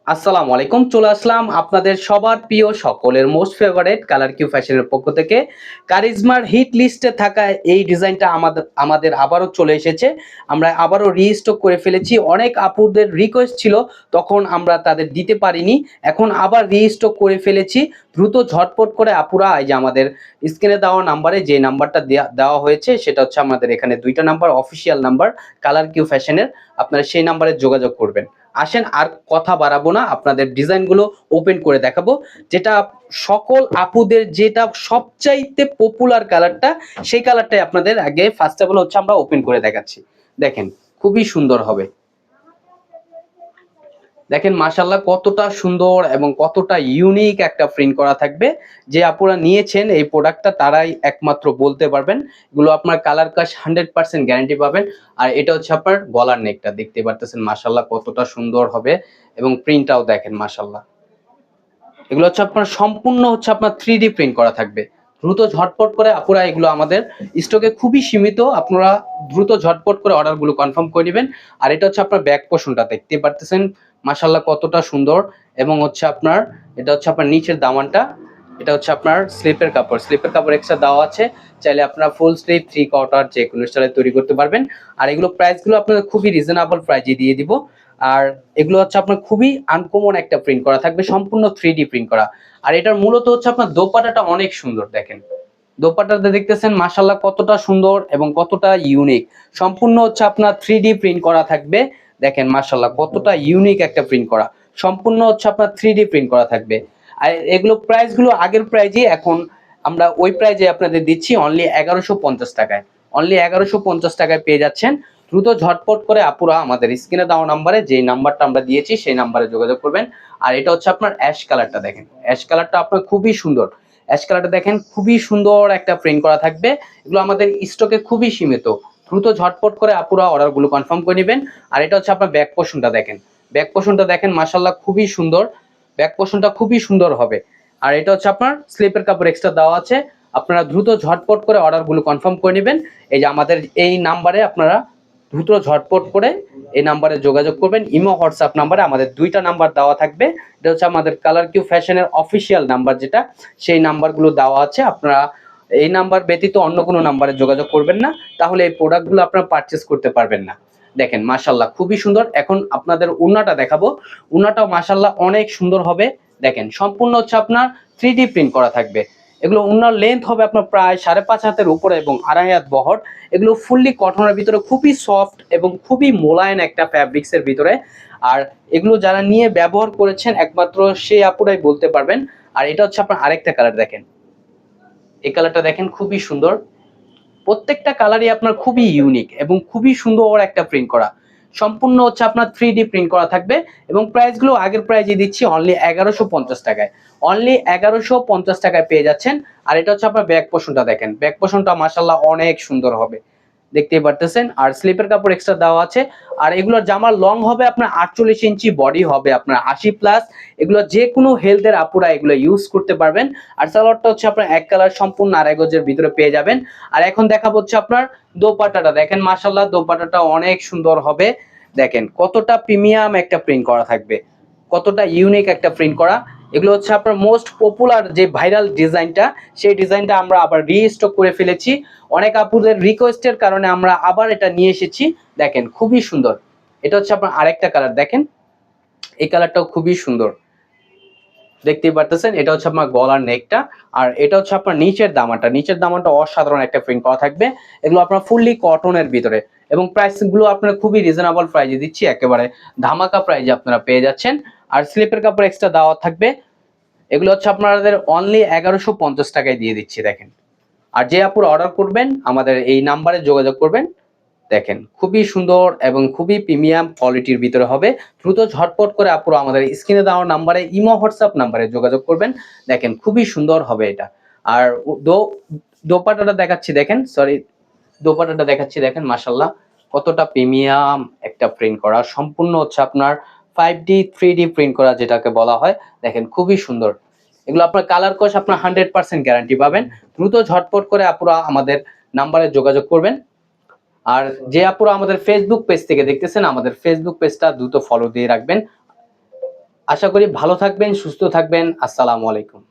আসসালামু আলাইকুম। চলে আসলাম আপনাদের সবার প্রিয় সকলের মোস্ট ফেভারিট কালার কিউ ফ্যাশনের পক্ষ থেকে। কারিজমার হিট লিস্টে থাকা এই ডিজাইনটা আমাদের আবারও চলে এসেছে। আমরা আবারও রিস্টক করে ফেলেছি। অনেক আপুদের রিকোয়েস্ট ছিল, তখন আমরা তাদের দিতে পারিনি। এখন আবার রিস্টক করে ফেলেছি। দ্রুত ঝটপট করে আপুরা এই যে আমাদের স্ক্রিনে দেওয়া নাম্বারে যে নাম্বারটা দেওয়া হয়েছে সেটা হচ্ছে আমাদের এখানে ২টা number official number colour Q ফ্যাশনের। আপনারা সেই নাম্বারে যোগাযোগ করবেন। আসেন আর কথা বাড়াবো না, আপনাদের ডিজাইনগুলো ওপেন করে দেখাবো। যেটা সকল আপুদের যেটা সবচাইতে পপুলার কালারটা, সেই কালারটাই আপনাদের আগে ফার্স্ট অফ অল হচ্ছে আমরা ওপেন করে দেখাচ্ছি। দেখেন খুবই সুন্দর হবে। দেখেন মাশাআল্লাহ কতটা সুন্দর এবং কতটা ইউনিক একটা প্রিন্ট করা থাকবে। যে আপুরা নিয়েছেন এই প্রোডাক্টটা তারাই একমাত্র বলতে পারবেন। এগুলো আপনার কালার কাশ 100% গ্যারান্টি পাবেন। আর এটা হচ্ছে আপনার গলার নেকটা, দেখতে পারতেছেন মাশাআল্লাহ কতটা সুন্দর হবে এবং প্রিন্টটাও দেখেন মাশাআল্লাহ। এগুলো হচ্ছে আপনার সম্পূর্ণ হচ্ছে আপনার 3D প্রিন্ট করা থাকবে। দ্রুত ঝটপট করে আপুরা এগুলো আমাদের স্টকে খুবই সীমিত, আপনারা দ্রুত ঝটপট করে অর্ডারগুলো কনফার্ম করে নেবেন। আর এটা হচ্ছে আপনার ব্যাক পোর্শনটা, দেখতে পারতেছেন মাশাআল্লাহ কতটা সুন্দর। এবং হচ্ছে আপনার এটা হচ্ছে আপনার নিচের দামানটা, এটা হচ্ছে আপনার স্লিপের কাপড় এক্সট্রা দেওয়া আছে। চাইলে আপনারা ফুল স্লিভ 3/4 যে কোনো স্টাইলে তৈরি করতে পারবেন। আর এগুলো প্রাইসগুলো আপনাদের খুবই রিজনেবল প্রাইসে দিয়ে দিব। আর এগুলো হচ্ছে আপনার খুবই আনকমন একটা প্রিন্ট করা থাকবে, সম্পূর্ণ 3D প্রিন্ট করা। আর এটার মূলত হচ্ছে আপনার দোপাট্টাটা অনেক সুন্দর। দেখেন দোপাট্টাটা দেখতেছেন মাশাআল্লাহ কতটা সুন্দর এবং কতটা ইউনিক। সম্পূর্ণ হচ্ছে আপনার 3D প্রিন্ট করা থাকবে। দেখেন মাশাআল্লাহ কতটা ইউনিক একটা প্রিন্ট করা, সম্পূর্ণ হচ্ছে আপনার 3D প্রিন্ট করা থাকবে। আর এগুলো প্রাইসগুলো আগের প্রাইজে, এখন আমরা ওই প্রাইজে আপনাদের দিচ্ছি অনলি 1150 টাকায়। অনলি 1150 টাকায় পেয়ে যাচ্ছেন। দ্রুত ঝটপট করে আপুরা আমাদের স্ক্রিনে দেওয়া নাম্বারে, যে নাম্বারটা আমরা দিয়েছি সেই নাম্বারে যোগাযোগ করবেন। আর এটা হচ্ছে আপনার অ্যাশ কালারটা, দেখেন অ্যাশ কালারটা আপনার খুবই সুন্দর। অ্যাশ কালারটা দেখেন খুবই সুন্দর একটা প্রিন্ট করা থাকবে। এগুলো আমাদের স্টকে খুবই সীমিত। দ্রুত ঝটপট করে আপুরা অর্ডারগুলো কনফার্ম করে নেবেন। আর এটা হচ্ছে আপনার ব্যাক পোর্শনটা দেখেন, ব্যাক পোর্শনটা দেখেন মাশাআল্লাহ খুবই সুন্দর। ব্যাক পোর্শনটা খুবই সুন্দর হবে। আর এটা হচ্ছে আপনার স্লিপের কাপড় এক্সট্রা দেওয়া আছে। আপনারা দ্রুত ঝটপট করে অর্ডারগুলো কনফার্ম করে নেবেন। এই যে আমাদের এই নাম্বারে আপনারা দ্রুত ঝটপট করে এই নাম্বারে যোগাযোগ করবেন। ইমো হোয়াটসঅ্যাপ নাম্বারে আমাদের 2টা নাম্বার দেওয়া থাকবে। এটা হচ্ছে আমাদের কালার কিউ ফ্যাশনের অফিসিয়াল নাম্বার, যেটা সেই নাম্বারগুলো দেওয়া আছে। আপনারা এই নাম্বার ব্যতীত অন্য কোনো নাম্বারে যোগাযোগ করবেন না, তাহলে এই প্রোডাক্টগুলো আপনারা পারচেস করতে পারবেন না। দেখেন মাশাআল্লাহ খুবই সুন্দর। এখন আপনাদের উন্নাটা দেখাবো। উন্নাটাও মাশাআল্লাহ অনেক সুন্দর হবে। দেখেন সম্পূর্ণ হচ্ছে আপনার 3D প্রিন্ট করা থাকবে। এগুলো উন্নার লেন্থ হবে আপনার প্রায় 5.5 হাতের উপরে এবং 2.5 হাত বহর। এগুলো ফুললি কটনের ভিতরে, খুবই সফট এবং খুবই মোলায়েম একটা ফ্যাব্রিক্সের ভিতরে। আর এগুলো যারা নিয়ে ব্যবহার করেছেন একমাত্র সেই আপুরাই বলতে পারবেন। আর এটা হচ্ছে আপনার আরেকটা কালার, দেখেন এই কালারটা দেখেন খুবই সুন্দর। প্রত্যেকটা কালারই আপনার খুবই ইউনিক এবং খুবই সুন্দর একটা প্রিন্ট করা। সম্পূর্ণ হচ্ছে আপনার 3D প্রিন্ট করা থাকবে। এবং প্রাইসগুলো আগের প্রাইজে দিচ্ছি অনলি 1150 টাকায়। অনলি 1150 টাকায় পেয়ে যাচ্ছেন। আর এটা হচ্ছে আপনার ব্যাক পোর্শনটা, দেখেন ব্যাক পোর্শনটা মাশাআল্লাহ অনেক সুন্দর হবে, দেখতেই পারতেছেন। আর স্লিপের কাপড় এক্সট্রা দেওয়া আছে। আর এগুলোর জামার লং হবে আপনার 48 ইঞ্চি, বডি হবে আপনার 80+। এগুলো যে কোনো হেলথের আপুরা এগুলো ইউজ করতে পারবেন। আর সালোয়ারটা হচ্ছে আপনার এক কালার সম্পূর্ণ 2.5 গজের ভিতরে পেয়ে যাবেন। আর এখন দেখাবো হচ্ছে আপনার দোপাট্টাটা, দেখেন মাশাআল্লাহ দোপাট্টাটা অনেক সুন্দর হবে। দেখেন কতটা প্রিমিয়াম একটা প্রিন্ট করা থাকবে, কতটা ইউনিক একটা প্রিন্ট করা। এগুলো হচ্ছে আপনার মোস্ট পপুলার যে ভাইরাল ডিজাইনটা, সেই ডিজাইনটা আমরা আবার রিস্টক করে ফেলেছি। অনেক আপুদের রিকোয়েস্টের কারণে আমরা আবার এটা নিয়ে এসেছি। দেখেন খুবই সুন্দর। এটা হচ্ছে আপনার আরেকটা কালার, দেখেন এই কালারটাও খুবই সুন্দর, দেখতেই পারতেছেন। এটা হচ্ছে আপনার গলার নেকটা। আর এটা হচ্ছে আপনার নিচের দামানটা অসাধারণ একটা প্রিন্ট করা থাকবে। এগুলো আপনার ফুললি কটনের ভিতরে এবং প্রাইস গুলো আপনার খুবই রিজনেবল প্রাইসে দিচ্ছি, একেবারে ধামাকা প্রাইসে আপনারা পেয়ে যাচ্ছেন। আর স্লিপের কাপড় এক্সট্রা দেওয়া থাকবে। এগুলো হচ্ছে আপনাদের অনলি 1150 টাকায় দিয়ে দিচ্ছি, দেখেন। আর যে আপুরা অর্ডার করবেন আমাদের এই নাম্বারে যোগাযোগ করবেন। দেখেন খুবই সুন্দর এবং খুবই প্রিমিয়াম কোয়ালিটির ভিতরে হবে। দ্রুত ঝটপট করে আপুরা আমাদের স্ক্রিনে দেওয়া নাম্বারে, ইমো হোয়াটসঅ্যাপ নাম্বারে যোগাযোগ করবেন। দেখেন খুবই সুন্দর হবে এটা। আর দোপাট্টাটা দেখাচ্ছি, দেখেন সরি দোপাট্টাটা দেখাচ্ছি, দেখেন মাশাআল্লাহ কতটা প্রিমিয়াম একটা প্রিন্ট করা। সম্পূর্ণ হচ্ছে আপনার 5D 3D প্রিন্ট করা যেটাকে বলা হয়। দেখেন খুবই সুন্দর। এগুলো আপনার কালার কোশ আপনার 100% গ্যারান্টি পাবেন। দ্রুত ঝটপট করে আপুরা আমাদের নাম্বারে যোগাযোগ করবেন। আর যে আপুরা আমাদের ফেসবুক পেজ থেকে দেখতেছেন, আমাদের ফেসবুক পেজটা দ্রুত ফলো দিয়ে রাখবেন। আশা করি ভালো থাকবেন, সুস্থ থাকবেন। আসসালামু আলাইকুম।